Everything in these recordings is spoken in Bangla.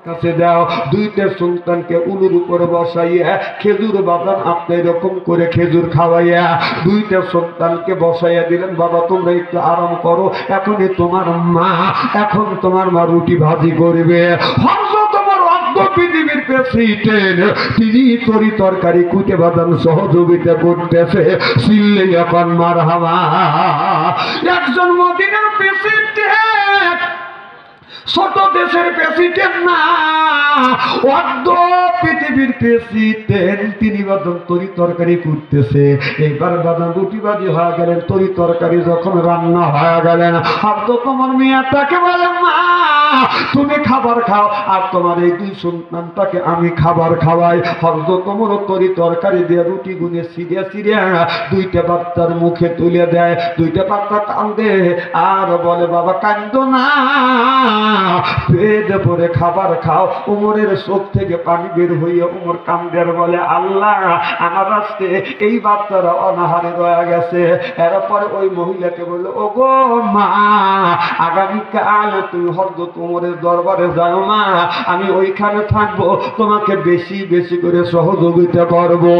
কাছে দাও। দুইটা সন্তানকে উলুর উপরে বসাইয়া খেজুর বাদাম আপনি এরকম করে খেজুর খাওয়াইয়া দুইটা সন্তানকে বসাইয়া দিলেন। বাবা তোমরা একটু আরাম করো, এখনই তোমার মা রুটি ভাজি করবে। পৃথিবীর প্রেসিডেন্ট তিনি তরি তরকারি কুটে বাদাম সহযোগিতা করতেছে। সিল্লে এখন মারহাবা। একজন মদিনার প্রেসিডেন্ট, ছোট দেশের প্রেসিডেন্ট না, অর্ধ পৃথিবীর প্রেসিডেন্ট, তিনি বাদাম তরি তরকারি করতেছে। এইবার বাদাম রুটি ভাজি হয়ে গেলেন, তরি তরকারি যখন রান্না হয়ে গেলেন, আর তো তোমার মেয়েটাকে বলে মা তুমি খাবার খাও, আর তোমার এই দুই সন্তানটাকে আমি খাবার খাওয়াই। হরদ তোমার তরি তরকারি দিয়ে রুটি গুনে সিরিয়া সিরিয়া দুইটা বাচ্চার মুখে তুলে দেয়। দুইটা বাচ্চা কান্দে আর বলে বাবা কান্দো না, পেট ভরে খাবার খাও। উমরের চোখ থেকে পানি বের হইয়া উমর কান্দের বলে আল্লাহ আমার আজকে এই বাচ্চারা অনাহারে রয়ে গেছে। এরপরে ওই মহিলাকে বললো ও গো মা আগামীকাল তুমি হযরত উমরের দরবারে যাও মা, আমি ওইখানে থাকবো, তোমাকে বেশি বেশি করে সহযোগিতা করবো।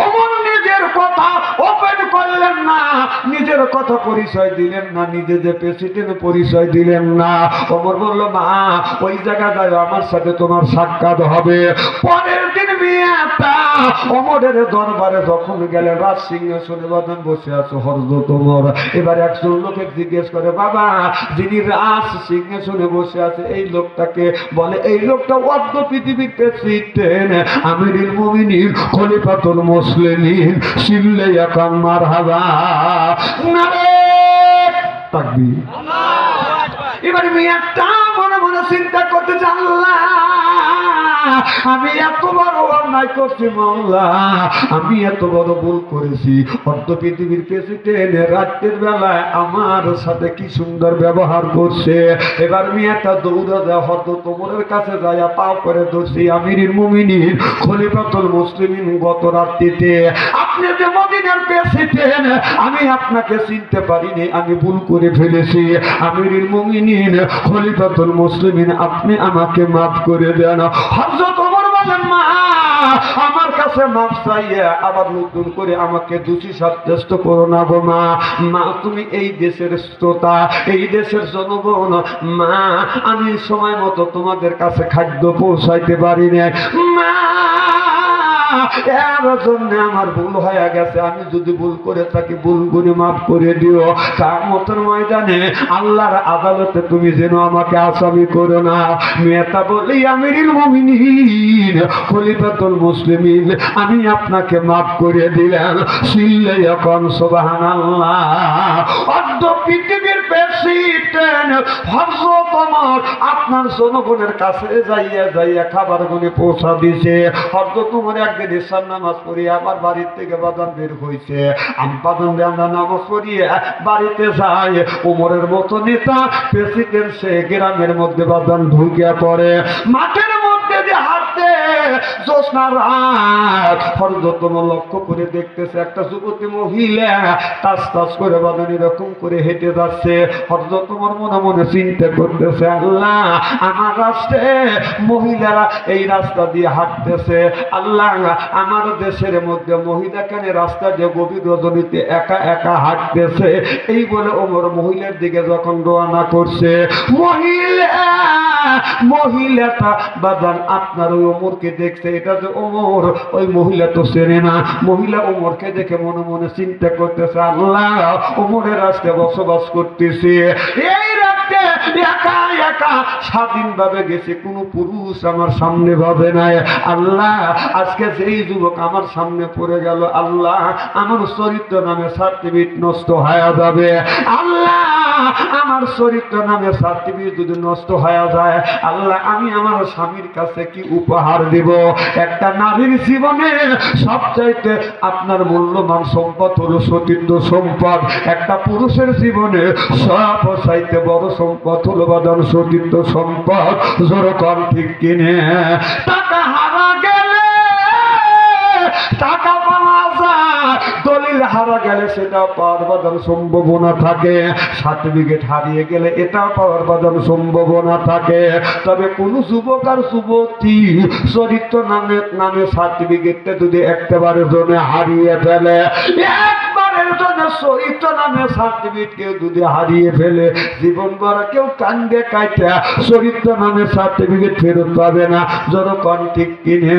ওমর নিজের কথা ওপেন করলেন না, নিজের কথা পরিচয় দিলেন না, নিজে যে প্রেসিডেন্ট পরিচয় দিলেন না। ওমর বলল মা ওই জায়গা যায় আমার সাথে তোমার সাক্ষাৎ হবে। পরের দিন মেয়েটা ওমরের দরবারে যখন গেলেন, রাজ সিংহাসনে বাদন বসে আছে হযরত ওমর। এবার একজন লোকে জিজ্ঞেস করে বাবা যিনি রাজ সিংহাসনে বসে আছে এই লোকটাকে বলে এই লোকটা অর্ধ পৃথিবীর প্রেসিডেন্ট আমিরুল মুমিনিন খলিফাতুল মুসলিমিন সিল্লে এখন মারহাবা। নারে তাকবীর। এবার মেয়েটা মনে মনে চিন্তা করতে জানলা আমি এত বড় অন্যায় করছি মাওলা, আমি এত বড় ভুল করেছি। অর্ধ পৃথিবীর প্রেসিডেন্ট রাতের বেলায় আমার সাথে কি সুন্দর ব্যবহার করছে। এবার মেয়েটা দৌড়া যায় হযরত ওমরের কাছে যায়, পাও করে ধরছি আমিরুল মুমিনিন খলিফাতুল মুসলিমিন গত রাত্রিতে আপনি যে মদিনার প্রেসিডেন্ট আমি আপনাকে চিনতে পারিনি, আমি ভুল করে ফেলেছি। আমিরুল মুমিনিন খলিফাতুল মুসলিমিন আপনি আমাকে মাফ করে দেন। হযরত ওমর বলেন মা আমার কাছে মাফ চাইয়া আবার নতুন করে আমাকে দোষী সাব্যস্ত করো না গো মা। মা তুমি এই দেশের শ্রোতা, এই দেশের জনগণ, মা আমি সময় মতো তোমাদের কাছে খাদ্য পৌঁছাইতে পারি না মা, এর জন্য আমার ভুল হয়ে গেছে। আমি যদি ভুল করে থাকি ভুল গুলি মাফ করে দিও। কিয়ামতের ময়দানে আল্লাহর আদালতে তুমি যেন আমাকে আসামি করো না। মেয়েটা বলি আমিরুল মুমিনিন খলিফাতুল মুসলিমিন আমি আপনাকে মাফ করে দিলাম। সিল্লে এখন সুবহানাল্লাহ। অর্ধ পৃথিবীর প্রেসিডেন্ট হযরত ওমর আপনার জনগণের কাছে যাইয়া খাবার গুলি পৌঁছা দিছে। হযরত ওমর একদিন ঈশার নামাজ পড়িয়ে আবার বাড়ির থেকে বাজান বের হয়েছে। আমি বাজান আমরা নামাজ পড়িয়ে বাড়িতে যাই, ওমরের মতো নেতা প্রেসিডেন্ট সে গ্রামের মধ্যে বাজান ঢুকিয়া পড়ে। মাঠের মধ্যে যে হাঁটতে জ্যোৎস্না রাত হযরত ওমর লক্ষ্য করে দেখতেছে একটা যুবতী মহিলা তাস তাস করে বাজান এরকম করে হেঁটে যাচ্ছে। হযরত ওমর মনে মনে চিন্তা করতেছে আল্লাহ আমার রাষ্ট্রে মহিলারা এই রাস্তা দিয়ে হাঁটতেছে, আল্লাহ আমার দেশের মধ্যে মহিলা কেন রাস্তা দিয়ে গভীর রজনীতে একা একা হাঁটতেছে। এই বলে ওমর মহিলার দিকে যখন রওনা করছে, মহিলাটা বাজান আপনার ওই ওমরকে দেখছে, এটা যে ওমর ওই মহিলা তো চেনে না। মহিলা ওমরকে দেখে মনে মনে চিন্তা করতেছে আল্লাহ ওমরের রাস্তায় বসবাস করতেছে, এই রাতে একা একা স্বাধীনভাবে গেছে, কোনো পুরুষ আমার সামনে ভাবে নাই। আল্লাহ আজকে যেই যুবক আমার সামনে পড়ে গেল, আল্লাহ আমার চরিত্র নামে সার্টিফিকেট নষ্ট হয়ে যাবে। আল্লাহ আমার চরিত্র নামে সার্টিফিকেট যদি নষ্ট হয়ে যায়, আল্লাহ আমি আমার স্বামীর কাছে কি উপহার দিব? একটা নারীর জীবনে সবচাইতে আপনার মূল্যবান সম্পদ হলো সতীত্ব সম্পদ। একটা পুরুষের জীবনে সবচাইতে বড় সম্পদ হলো বাদান সতীত্ব সম্পদ। যেরকম ঠিক কিনে টাকা হারা গেলে টাকা পাওয়া যায়, দলিল হারা গেলে সেটাও পাওয়ার বাদাম সম্ভাবনা থাকে, সার্টিফিকেট হারিয়ে গেলে এটাও পাওয়ার বাদাম সম্ভাবনা থাকে। তবে কোন যুবক আর যুবতী চরিত্র নামে সার্টিফিকেটটা যদি একেবারের জন্য হারিয়ে ফেলে, একবারের জন্য চরিত্র নামে সার্টিফিকেট কেউ যদি হারিয়ে ফেলে, জীবন ভরা কেউ কান্দে কাইটা চরিত্র নামে সার্টিফিকেট ফেরত পাবে না। যখন ঠিক কিনে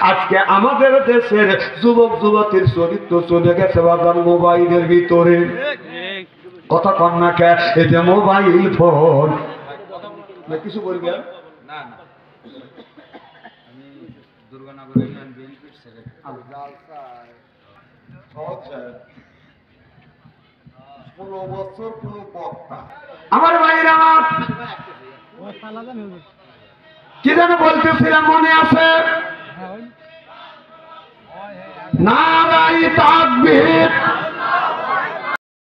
আজকে আমাদের দেশের যুবক যুবতীর চরিত্র চলে গেছে বাবার মোবাইলের ভিতরে। কথা কন না কে? এই যে মোবাইল ফোন, কিছু বলবেন? আমার ভাইরা কি যেন বলতেছিলাম মনে আছে? নারায়ে তাকবীর।